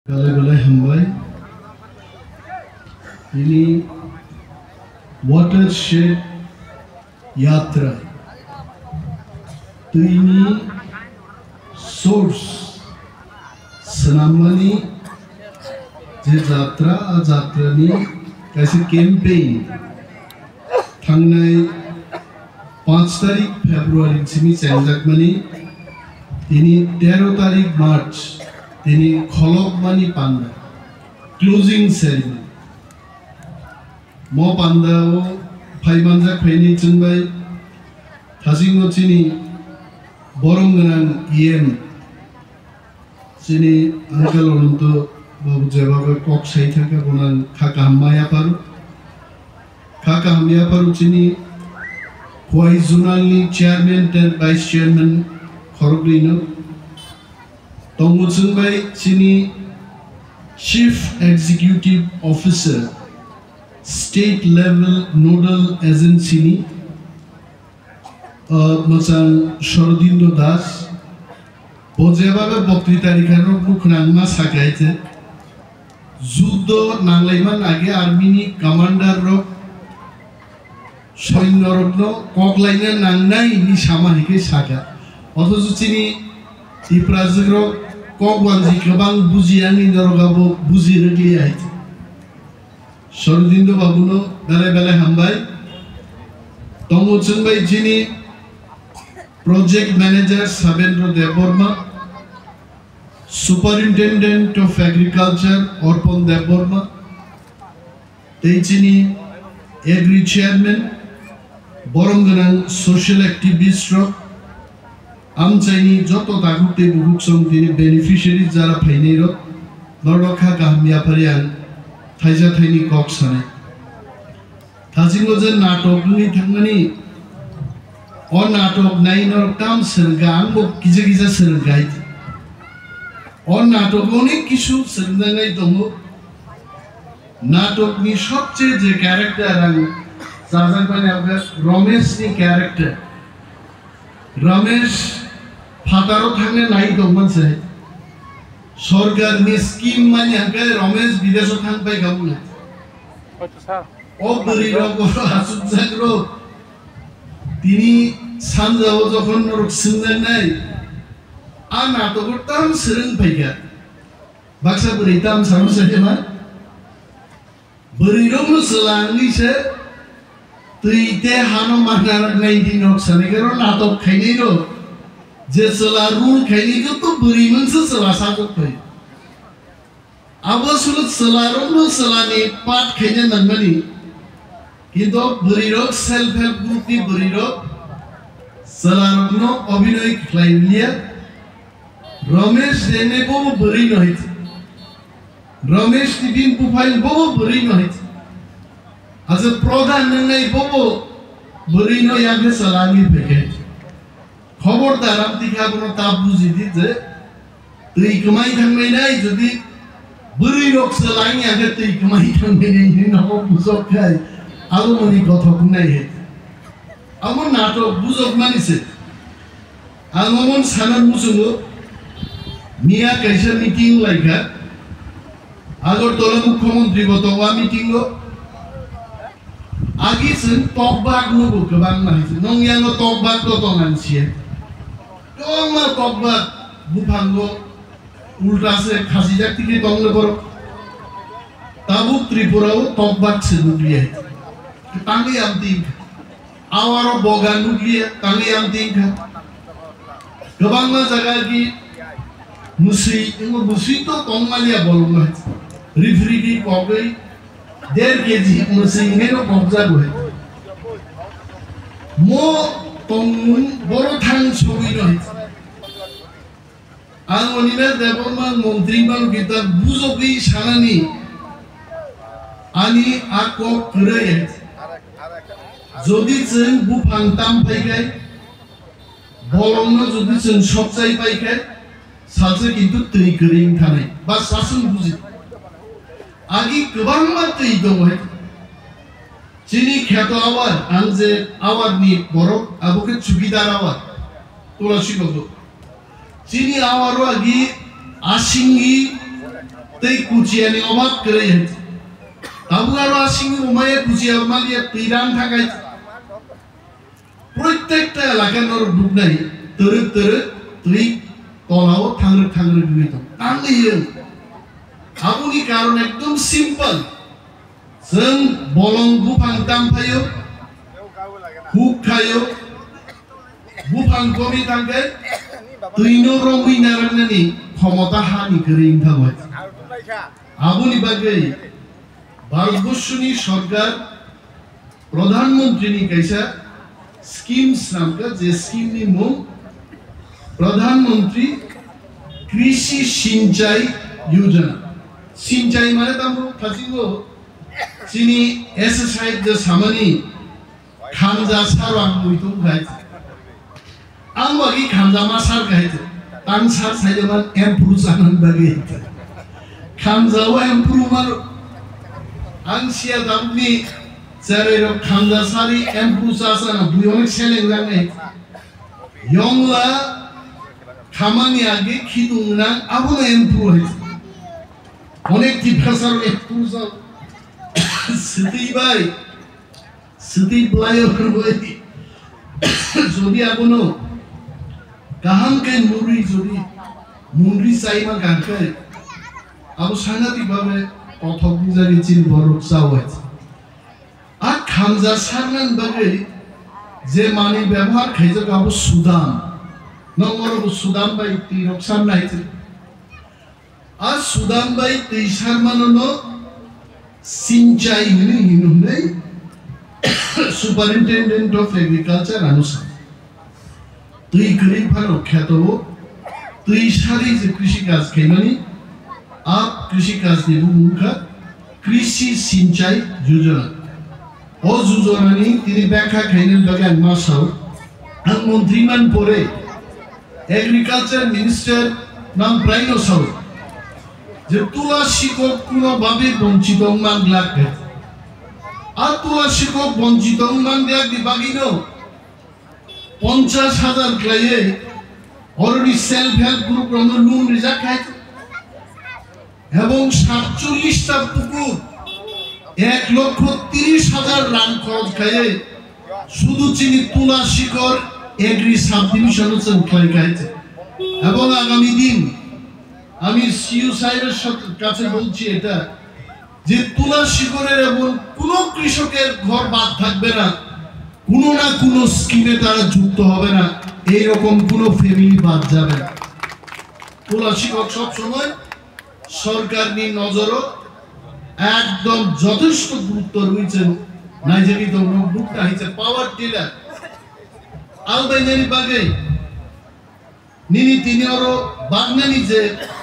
Gale Hambai. Ini watershed yatra. तो ini source senamani je jatra a jatra ni kaise campaign thangnai 5 तारिख February Simi चेंजाकमानी तिनी 13 तारिख मार्च तिनी खलकमानी पांडा closing ceremony मो पांडा वो फाइमानजा फैनी चंबाई थासिंगो चिनी बोरंगनान ईएम चिनी अंकल उनको बाबू जेबाबे कॉक सही था क्या बोलन खाका हमाया पारू चिनी Huai Zunalni chairman and vice chairman Khoroglino Tongmutsunbai Chini chief executive officer state level nodal agency ni Masan Sharodindo Das Bojebabe Bokri Tarikano Mukhnangma Sakaite Judo Nanglaiman Age army ni commander ro সৈন্যরত্ন কক লাইনে নাংনাই নি সামাহিকে সাকা অথচ চিনি ইপ্রাজগ্র cock bungee গোবাং বুজিয়ানি নরগাবো বুজি রেগলি আইছে শরদিন্দ বাবুনো বেলে বেলে হামবাই তমোচনবাই চিনি project manager Sabendra Debbarma superintendent of agriculture Arpan Debbarma এই চিনি agri chairman Boronganan social activist ro amchaini joto tagutte bubuk somtini beneficiaries jara phaini ro nordokha gahmia parian thaija thaini kok sane thajingo je natok ni thangani on natok nai nor tam sergang bo kije kije sergai on natok onek kishu sergangai dongo natok ni sobche je character ang Sajan pani agar Ramesh ni character Ramesh fataro thangne nai dongman se Sorgar ni scheme mani agar Ramesh bidesh thang pai gabuna O bari ro goro asud jagro tini sanjao jokhon norok sindan nai a natokor tam sereng paiga baksa bari tam saru sajema bari ro musalangi se तुईते हानो मारनार नहीं दिन और सनेगरो ना तो खाई रो जे सला rule खाई जो तो बुरी मन से सला साजो कोई अब सुलत सला रो सला ने पाठ खाई नंगनी किंतु बुरी रो सेल्फ हेल्प ग्रुप की बुरी रो सला रो अभिनय खाई लिया रमेश देने को बुरी नहीं रमेश टिफिन प्रोफाइल वो बुरी नहीं As a program nengai bobo burino yage salangi peke khobordar am tikha kono tap buji di je tui kamai thangmai nai jodi burino salangi yage tui kamai thangmai nai ni namo bujok khai ago mani kotha kunai he amon nato bujok mani se amon sanan musungo mia kaisa meeting laika agor tola mukhyamantri goto wa meeting go Agi sen tokbak nubu kebang mahisi, nong yang lo tokbak lo tongan siya. Tong ma tokbak bupanggo ulta se khasi jak tiki tong le boro. Tabuk Tripura wo tokbak se nukliya. Tangi am ting, awaro boga nukliya, tangi am ting. Kebang ma jaga ki musi to tong malia bolong mahisi. Rifri ki kogai 1.5 kg musinge no kobja goe mo tongun boro thang chogi no angoni na deborman montri man kita bujogi sanani ani ako kure jodi chen bufang tam paikai bolong no jodi chen sobchai paikai saje kintu tei gering thanai ba sasun buji Agi kebang mati itu boy, cini kheto awal, angze awal ni borok, abu ke cukidar awal, tulah sih betul. Cini awal ro agi asingi tei kuciani obak kerei abu aro asing umaya kucia malia tiran thakai প্রত্যেকটা এলাকার বুক নাই তরে তরে তুই তলাও থাংরে থাংরে বিবিত তাঙ্গিয়ে আবুনি কারণ একদম simple जों বলং বুফাং দামফাयो হুক খাयो বুফাং কমি থাঙ্গে তুইনো রঙ্গি নারানি ক্ষমতা হানি করিং থাকবাই আবুনি বাগে ভারতবর্ষনি সরকার প্রধানমন্ত্রীনি কাইসা স্কিমস নামকা যে স্কিম নি মুং প্রধানমন্ত্রী কৃষি সিঞ্চাই যোজনা সিঞ্চাই মানে তামো ফাজিগো চিনি এসএসআই যে সামানি খানজা সারওয়াং মুইতুং গাই आंबागी खामजामा सार गायते तां सार साइडमान एम्प्रुव जानान बागे खामजाव एम्प्रुव मार आंसिया दाबनि जारेरो खामजा सारि एम्प्रुव जासाना बुयने सेलें जाने यंगला खामानि आगे खिदुंना आबुना एम्प्रुव है अनेक टिफासार एम्प्रुव जा सिटी बाय सिटी फ्लाईओभार बाय যদি आबुनो गाहाम के मुरी जोड़ी मुरी साइमा गांके अब सांगति बाबे पथक बिजारि चिन बरक जावै आ खामजा सारनान बागे जे मानि व्यवहार खाइजो गाबो सुदान नंगरबो सुदान बाय तिरक सामनायते आ सुदान बाय तैसार माननो सिंचाई हिनुने सुपरिनटेंडेंट ऑफ एग्रीकल्चर अनुसार তুই গরিব ভালো খ্যাত তুই সারি যে কৃষি কাজ খাইমানি আপ কৃষি কাজ দিব মুখা কৃষি সিঞ্চাই যোজনা ও যোজনানি তিনি ব্যাখ্যা খাইনেন বাগান মাসাও আং মন্ত্রীমান পরে এগ্রিকালচার মিনিস্টার নাম প্রাইনো সাও যে তুলা শিকক কোনো ভাবে বঞ্চিত মান লাগে আর তুলা শিকক বঞ্চিত মান দেয়া দিবাগিনো 50,000 ক্লায়ে অলরেডি সেলফ হেল্প গ্রুপ আমরা লোন রিজা খাইছে এবং 47টা পুকুর 1,30,000 রান খরচ খাইয়ে শুধু চিনি তুলা শিকর এগ্রি সাব ডিভিশন খাইছে এবং আগামী দিন আমি সিইও সাহেবের কাছে বলছি এটা যে তুলা শিকরের এবং কোন কৃষকের ঘর বাদ থাকবে না কোনো না কোনো স্কিমে তারা যুক্ত হবে না এই রকম কোনো ফ্যামিলি বাদ যাবে না তুলা শিক্ষক সব সময় সরকারি নজরও একদম যথেষ্ট গুরুত্ব রয়েছে নাইজেরিয়া তো বুকটা হইছে পাওয়ার টিলার আলবাইনারি বাগে নিনি তিনি আরো বাগনানি যে